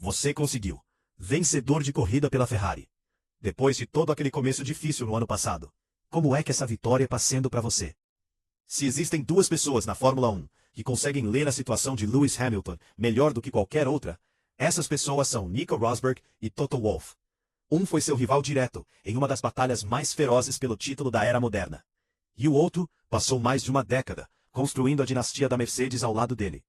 Você conseguiu. Vencedor de corrida pela Ferrari. Depois de todo aquele começo difícil no ano passado, como é que essa vitória está sendo para você? Se existem duas pessoas na Fórmula 1 que conseguem ler a situação de Lewis Hamilton melhor do que qualquer outra, essas pessoas são Nico Rosberg e Toto Wolff. Um foi seu rival direto em uma das batalhas mais ferozes pelo título da era moderna. E o outro passou mais de uma década construindo a dinastia da Mercedes ao lado dele.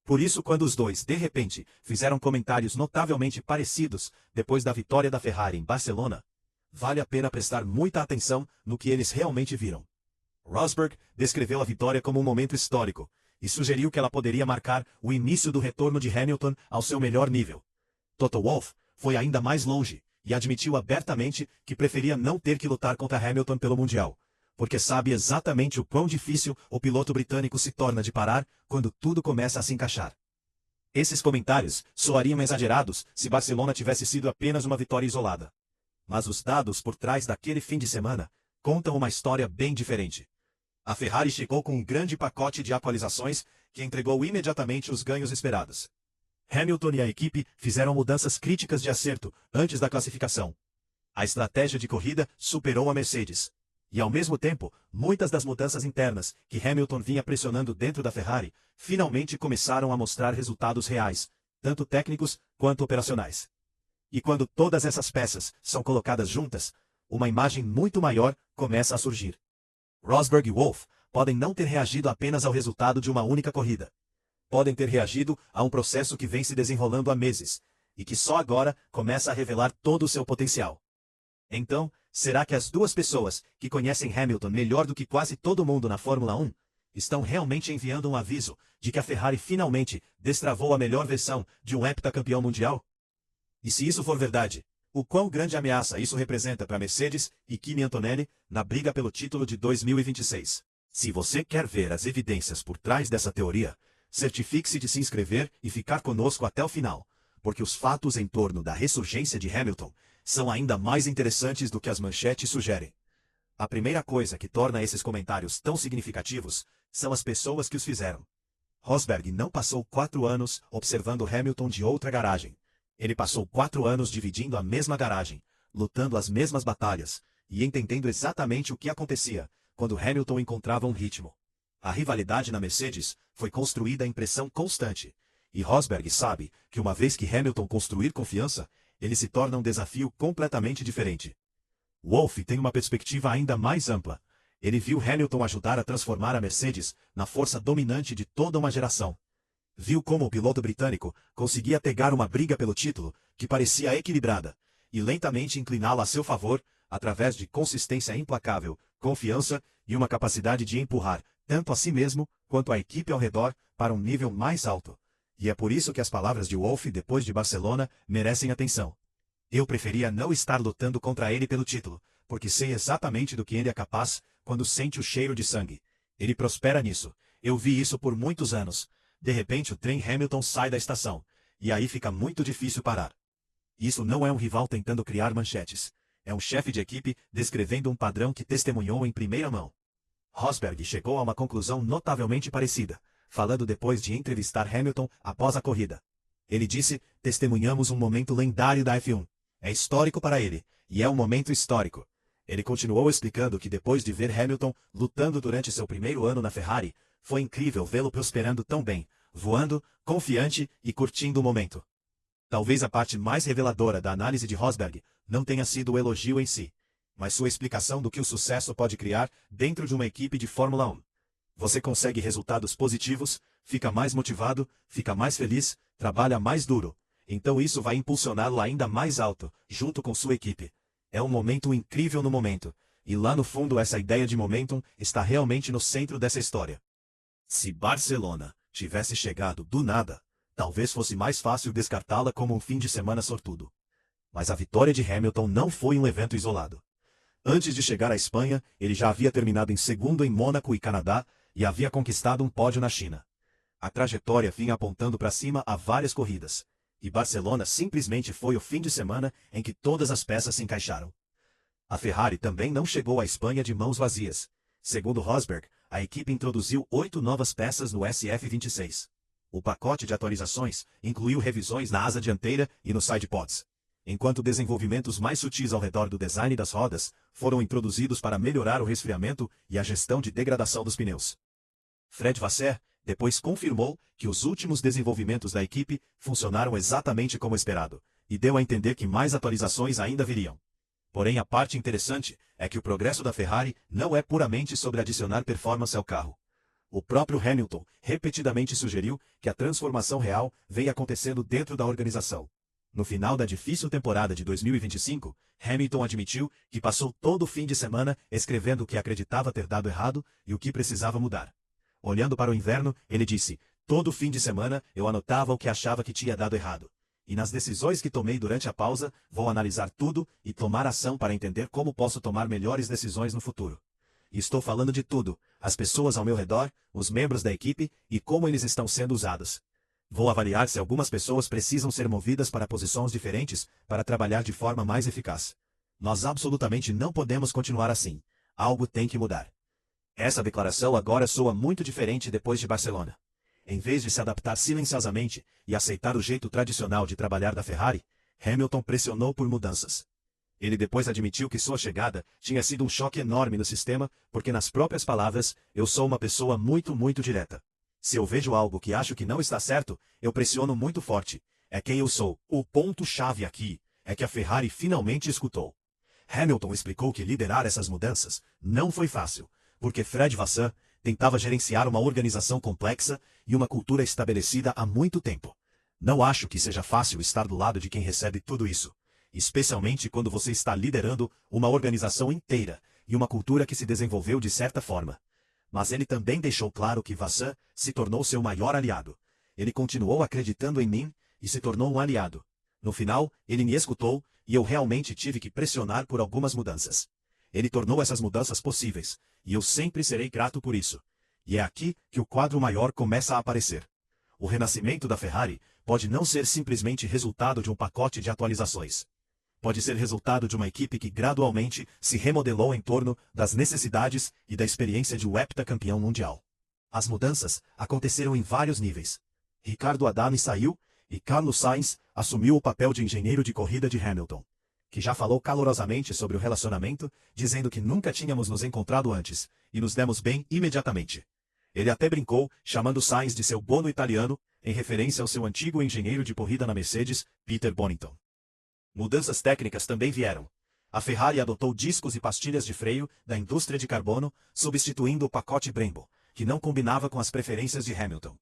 Por isso, quando os dois, de repente, fizeram comentários notavelmente parecidos depois da vitória da Ferrari em Barcelona, vale a pena prestar muita atenção no que eles realmente viram. Rosberg descreveu a vitória como um momento histórico e sugeriu que ela poderia marcar o início do retorno de Hamilton ao seu melhor nível. Toto Wolff foi ainda mais longe e admitiu abertamente que preferia não ter que lutar contra Hamilton pelo Mundial, porque sabe exatamente o quão difícil o piloto britânico se torna de parar quando tudo começa a se encaixar. Esses comentários soariam exagerados se Barcelona tivesse sido apenas uma vitória isolada. Mas os dados por trás daquele fim de semana contam uma história bem diferente. A Ferrari chegou com um grande pacote de atualizações que entregou imediatamente os ganhos esperados. Hamilton e a equipe fizeram mudanças críticas de acerto antes da classificação. A estratégia de corrida superou a Mercedes. E ao mesmo tempo, muitas das mudanças internas que Hamilton vinha pressionando dentro da Ferrari finalmente começaram a mostrar resultados reais, tanto técnicos quanto operacionais. E quando todas essas peças são colocadas juntas, uma imagem muito maior começa a surgir. Rosberg e Wolff podem não ter reagido apenas ao resultado de uma única corrida. Podem ter reagido a um processo que vem se desenrolando há meses, e que só agora começa a revelar todo o seu potencial. Então, será que as duas pessoas que conhecem Hamilton melhor do que quase todo mundo na Fórmula 1 estão realmente enviando um aviso de que a Ferrari finalmente destravou a melhor versão de um heptacampeão mundial? E se isso for verdade, o quão grande ameaça isso representa para Mercedes e Kimi Antonelli na briga pelo título de 2026? Se você quer ver as evidências por trás dessa teoria, certifique-se de se inscrever e ficar conosco até o final, porque os fatos em torno da ressurgência de Hamilton são ainda mais interessantes do que as manchetes sugerem. A primeira coisa que torna esses comentários tão significativos são as pessoas que os fizeram. Rosberg não passou 4 anos observando Hamilton de outra garagem. Ele passou 4 anos dividindo a mesma garagem, lutando as mesmas batalhas, e entendendo exatamente o que acontecia quando Hamilton encontrava um ritmo. A rivalidade na Mercedes foi construída em pressão constante, e Rosberg sabe que uma vez que Hamilton construir confiança, ele se torna um desafio completamente diferente. Wolff tem uma perspectiva ainda mais ampla. Ele viu Hamilton ajudar a transformar a Mercedes na força dominante de toda uma geração. Viu como o piloto britânico conseguia pegar uma briga pelo título que parecia equilibrada e lentamente incliná-la a seu favor através de consistência implacável, confiança e uma capacidade de empurrar tanto a si mesmo quanto a equipe ao redor para um nível mais alto. E é por isso que as palavras de Wolff depois de Barcelona merecem atenção. Eu preferia não estar lutando contra ele pelo título, porque sei exatamente do que ele é capaz quando sente o cheiro de sangue. Ele prospera nisso. Eu vi isso por muitos anos. De repente o trem Hamilton sai da estação, e aí fica muito difícil parar. Isso não é um rival tentando criar manchetes. É um chefe de equipe descrevendo um padrão que testemunhou em primeira mão. Rosberg chegou a uma conclusão notavelmente parecida, falando depois de entrevistar Hamilton após a corrida. Ele disse: testemunhamos um momento lendário da F1. É histórico para ele, e é um momento histórico. Ele continuou explicando que depois de ver Hamilton lutando durante seu primeiro ano na Ferrari, foi incrível vê-lo prosperando tão bem, voando, confiante e curtindo o momento. Talvez a parte mais reveladora da análise de Rosberg não tenha sido o elogio em si, mas sua explicação do que o sucesso pode criar dentro de uma equipe de Fórmula 1. Você consegue resultados positivos, fica mais motivado, fica mais feliz, trabalha mais duro. Então isso vai impulsioná-lo ainda mais alto, junto com sua equipe. É um momento incrível no momento, e lá no fundo essa ideia de momentum está realmente no centro dessa história. Se Barcelona tivesse chegado do nada, talvez fosse mais fácil descartá-la como um fim de semana sortudo. Mas a vitória de Hamilton não foi um evento isolado. Antes de chegar à Espanha, ele já havia terminado em segundo em Mônaco e Canadá, e havia conquistado um pódio na China. A trajetória vinha apontando para cima há várias corridas, e Barcelona simplesmente foi o fim de semana em que todas as peças se encaixaram. A Ferrari também não chegou à Espanha de mãos vazias. Segundo Rosberg, a equipe introduziu 8 novas peças no SF26. O pacote de atualizações incluiu revisões na asa dianteira e nos sidepods, enquanto desenvolvimentos mais sutis ao redor do design das rodas foram introduzidos para melhorar o resfriamento e a gestão de degradação dos pneus. Fred Vasseur depois confirmou que os últimos desenvolvimentos da equipe funcionaram exatamente como esperado, e deu a entender que mais atualizações ainda viriam. Porém, a parte interessante é que o progresso da Ferrari não é puramente sobre adicionar performance ao carro. O próprio Hamilton repetidamente sugeriu que a transformação real vem acontecendo dentro da organização. No final da difícil temporada de 2025, Hamilton admitiu que passou todo o fim de semana escrevendo o que acreditava ter dado errado e o que precisava mudar. Olhando para o inverno, ele disse: todo fim de semana eu anotava o que achava que tinha dado errado. E nas decisões que tomei durante a pausa, vou analisar tudo e tomar ação para entender como posso tomar melhores decisões no futuro. E estou falando de tudo, as pessoas ao meu redor, os membros da equipe e como eles estão sendo usados. Vou avaliar se algumas pessoas precisam ser movidas para posições diferentes para trabalhar de forma mais eficaz. Nós absolutamente não podemos continuar assim. Algo tem que mudar. Essa declaração agora soa muito diferente depois de Barcelona. Em vez de se adaptar silenciosamente e aceitar o jeito tradicional de trabalhar da Ferrari, Hamilton pressionou por mudanças. Ele depois admitiu que sua chegada tinha sido um choque enorme no sistema, porque nas próprias palavras, eu sou uma pessoa muito direta. Se eu vejo algo que acho que não está certo, eu pressiono muito forte. É quem eu sou. O ponto-chave aqui é que a Ferrari finalmente escutou. Hamilton explicou que liderar essas mudanças não foi fácil, porque Fred Vasseur tentava gerenciar uma organização complexa e uma cultura estabelecida há muito tempo. Não acho que seja fácil estar do lado de quem recebe tudo isso, especialmente quando você está liderando uma organização inteira e uma cultura que se desenvolveu de certa forma. Mas ele também deixou claro que Vasseur se tornou seu maior aliado. Ele continuou acreditando em mim e se tornou um aliado. No final, ele me escutou e eu realmente tive que pressionar por algumas mudanças. Ele tornou essas mudanças possíveis, e eu sempre serei grato por isso. E é aqui que o quadro maior começa a aparecer. O renascimento da Ferrari pode não ser simplesmente resultado de um pacote de atualizações. Pode ser resultado de uma equipe que gradualmente se remodelou em torno das necessidades e da experiência de um heptacampeão mundial. As mudanças aconteceram em vários níveis. Ricardo Adame saiu e Carlos Sainz assumiu o papel de engenheiro de corrida de Hamilton, que já falou calorosamente sobre o relacionamento, dizendo que nunca tínhamos nos encontrado antes, e nos demos bem imediatamente. Ele até brincou, chamando Sainz de seu bono italiano, em referência ao seu antigo engenheiro de corrida na Mercedes, Peter Bonington. Mudanças técnicas também vieram. A Ferrari adotou discos e pastilhas de freio da indústria de carbono, substituindo o pacote Brembo, que não combinava com as preferências de Hamilton.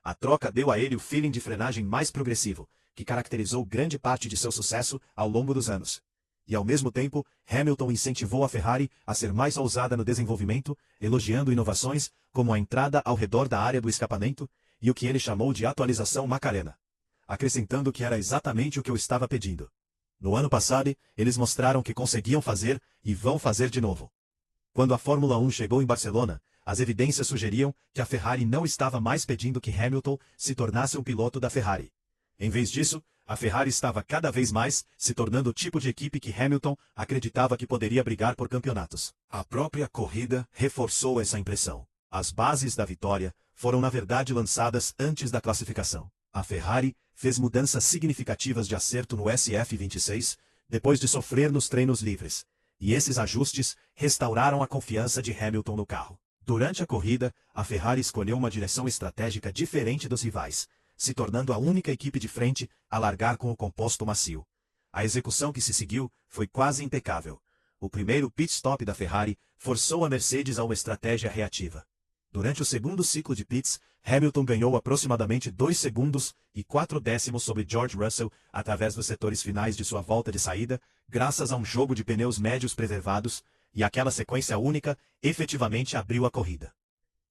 A troca deu a ele o feeling de frenagem mais progressivo, que caracterizou grande parte de seu sucesso ao longo dos anos. E ao mesmo tempo, Hamilton incentivou a Ferrari a ser mais ousada no desenvolvimento, elogiando inovações como a entrada ao redor da área do escapamento e o que ele chamou de atualização Macarena, acrescentando que era exatamente o que eu estava pedindo. No ano passado, eles mostraram que conseguiam fazer e vão fazer de novo. Quando a Fórmula 1 chegou em Barcelona, as evidências sugeriam que a Ferrari não estava mais pedindo que Hamilton se tornasse um piloto da Ferrari. Em vez disso, a Ferrari estava cada vez mais se tornando o tipo de equipe que Hamilton acreditava que poderia brigar por campeonatos. A própria corrida reforçou essa impressão. As bases da vitória foram na verdade lançadas antes da classificação. A Ferrari fez mudanças significativas de acerto no SF26, depois de sofrer nos treinos livres, e esses ajustes restauraram a confiança de Hamilton no carro. Durante a corrida, a Ferrari escolheu uma direção estratégica diferente dos rivais, se tornando a única equipe de frente a largar com o composto macio. A execução que se seguiu foi quase impecável. O primeiro pit stop da Ferrari forçou a Mercedes a uma estratégia reativa. Durante o segundo ciclo de pits, Hamilton ganhou aproximadamente 2 segundos e 4 décimos sobre George Russell através dos setores finais de sua volta de saída, graças a um jogo de pneus médios preservados, e aquela sequência única efetivamente abriu a corrida.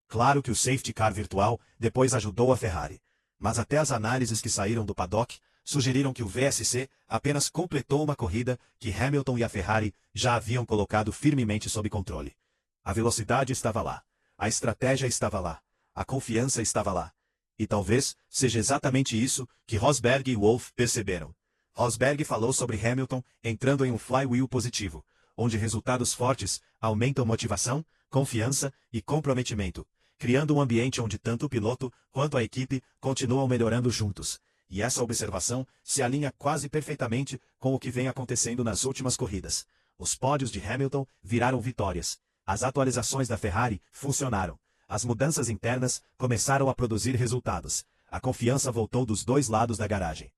Claro que o safety car virtual depois ajudou a Ferrari, mas até as análises que saíram do paddock sugeriram que o VSC apenas completou uma corrida que Hamilton e a Ferrari já haviam colocado firmemente sob controle. A velocidade estava lá. A estratégia estava lá, a confiança estava lá. E talvez seja exatamente isso que Rosberg e Wolff perceberam. Rosberg falou sobre Hamilton entrando em um flywheel positivo, onde resultados fortes aumentam motivação, confiança e comprometimento, criando um ambiente onde tanto o piloto quanto a equipe continuam melhorando juntos. E essa observação se alinha quase perfeitamente com o que vem acontecendo nas últimas corridas. Os pódios de Hamilton viraram vitórias. As atualizações da Ferrari funcionaram. As mudanças internas começaram a produzir resultados. A confiança voltou dos dois lados da garagem.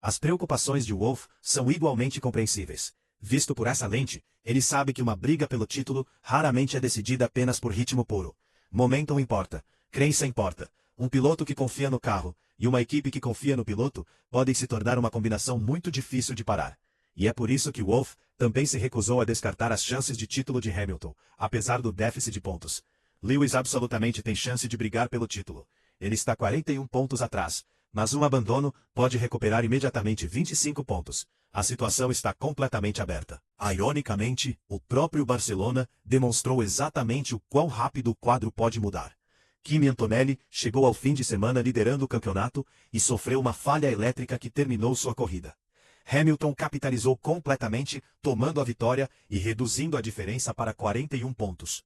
As preocupações de Wolff são igualmente compreensíveis. Visto por essa lente, ele sabe que uma briga pelo título raramente é decidida apenas por ritmo puro. Momentum importa, crença importa. Um piloto que confia no carro e uma equipe que confia no piloto podem se tornar uma combinação muito difícil de parar. E é por isso que Wolff também se recusou a descartar as chances de título de Hamilton, apesar do déficit de pontos. Lewis absolutamente tem chance de brigar pelo título. Ele está 41 pontos atrás, mas um abandono pode recuperar imediatamente 25 pontos. A situação está completamente aberta. Ironicamente, o próprio Barcelona demonstrou exatamente o quão rápido o quadro pode mudar. Kimi Antonelli chegou ao fim de semana liderando o campeonato e sofreu uma falha elétrica que terminou sua corrida. Hamilton capitalizou completamente, tomando a vitória e reduzindo a diferença para 41 pontos.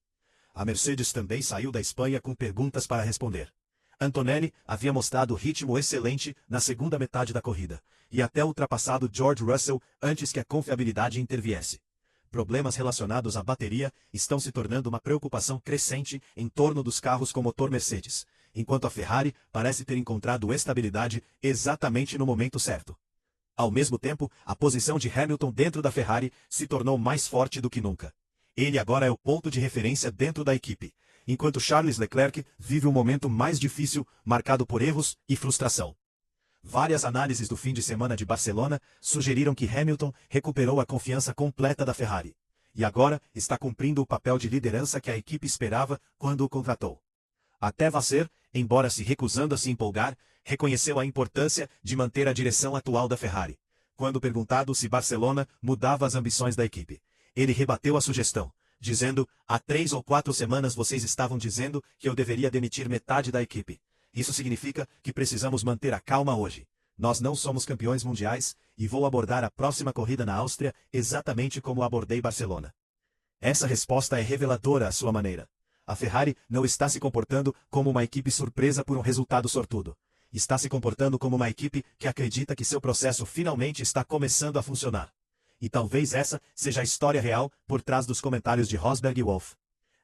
A Mercedes também saiu da Espanha com perguntas para responder. Antonelli havia mostrado ritmo excelente na segunda metade da corrida, e até ultrapassado George Russell antes que a confiabilidade interviesse. Problemas relacionados à bateria estão se tornando uma preocupação crescente em torno dos carros com motor Mercedes, enquanto a Ferrari parece ter encontrado estabilidade exatamente no momento certo. Ao mesmo tempo, a posição de Hamilton dentro da Ferrari se tornou mais forte do que nunca. Ele agora é o ponto de referência dentro da equipe, enquanto Charles Leclerc vive um momento mais difícil, marcado por erros e frustração. Várias análises do fim de semana de Barcelona sugeriram que Hamilton recuperou a confiança completa da Ferrari. E agora está cumprindo o papel de liderança que a equipe esperava quando o contratou. Até Vasseur, embora se recusando a se empolgar, reconheceu a importância de manter a direção atual da Ferrari. Quando perguntado se Barcelona mudava as ambições da equipe, ele rebateu a sugestão, dizendo: há 3 ou 4 semanas vocês estavam dizendo que eu deveria demitir metade da equipe. Isso significa que precisamos manter a calma hoje. Nós não somos campeões mundiais e vou abordar a próxima corrida na Áustria exatamente como abordei Barcelona. Essa resposta é reveladora à sua maneira. A Ferrari não está se comportando como uma equipe surpresa por um resultado sortudo. Está se comportando como uma equipe que acredita que seu processo finalmente está começando a funcionar. E talvez essa seja a história real por trás dos comentários de Rosberg e Wolff.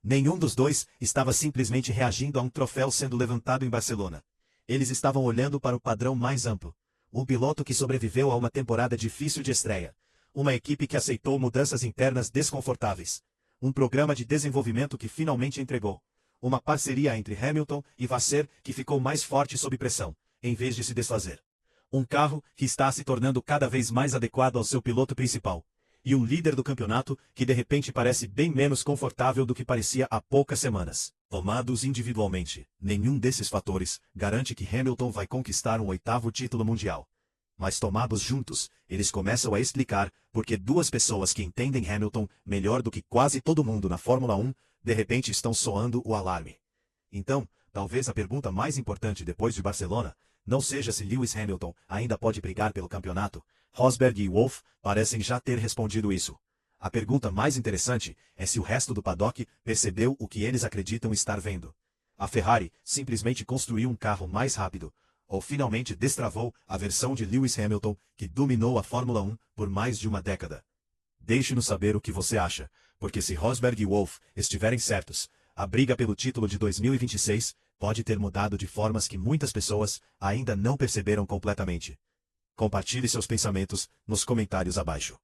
Nenhum dos dois estava simplesmente reagindo a um troféu sendo levantado em Barcelona. Eles estavam olhando para o padrão mais amplo. Um piloto que sobreviveu a uma temporada difícil de estreia. Uma equipe que aceitou mudanças internas desconfortáveis. Um programa de desenvolvimento que finalmente entregou. Uma parceria entre Hamilton e Vasseur que ficou mais forte sob pressão, em vez de se desfazer. Um carro que está se tornando cada vez mais adequado ao seu piloto principal. E um líder do campeonato que de repente parece bem menos confortável do que parecia há poucas semanas. Tomados individualmente, nenhum desses fatores garante que Hamilton vai conquistar um 8º título mundial. Mas tomados juntos, eles começam a explicar porque duas pessoas que entendem Hamilton melhor do que quase todo mundo na Fórmula 1, de repente estão soando o alarme. Então, talvez a pergunta mais importante depois de Barcelona não seja se Lewis Hamilton ainda pode brigar pelo campeonato. Rosberg e Wolff parecem já ter respondido isso. A pergunta mais interessante é se o resto do paddock percebeu o que eles acreditam estar vendo. A Ferrari simplesmente construiu um carro mais rápido, ou finalmente destravou a versão de Lewis Hamilton que dominou a Fórmula 1 por mais de uma década. Deixe-nos saber o que você acha, porque se Rosberg e Wolff estiverem certos, a briga pelo título de 2026 pode ter mudado de formas que muitas pessoas ainda não perceberam completamente. Compartilhe seus pensamentos nos comentários abaixo.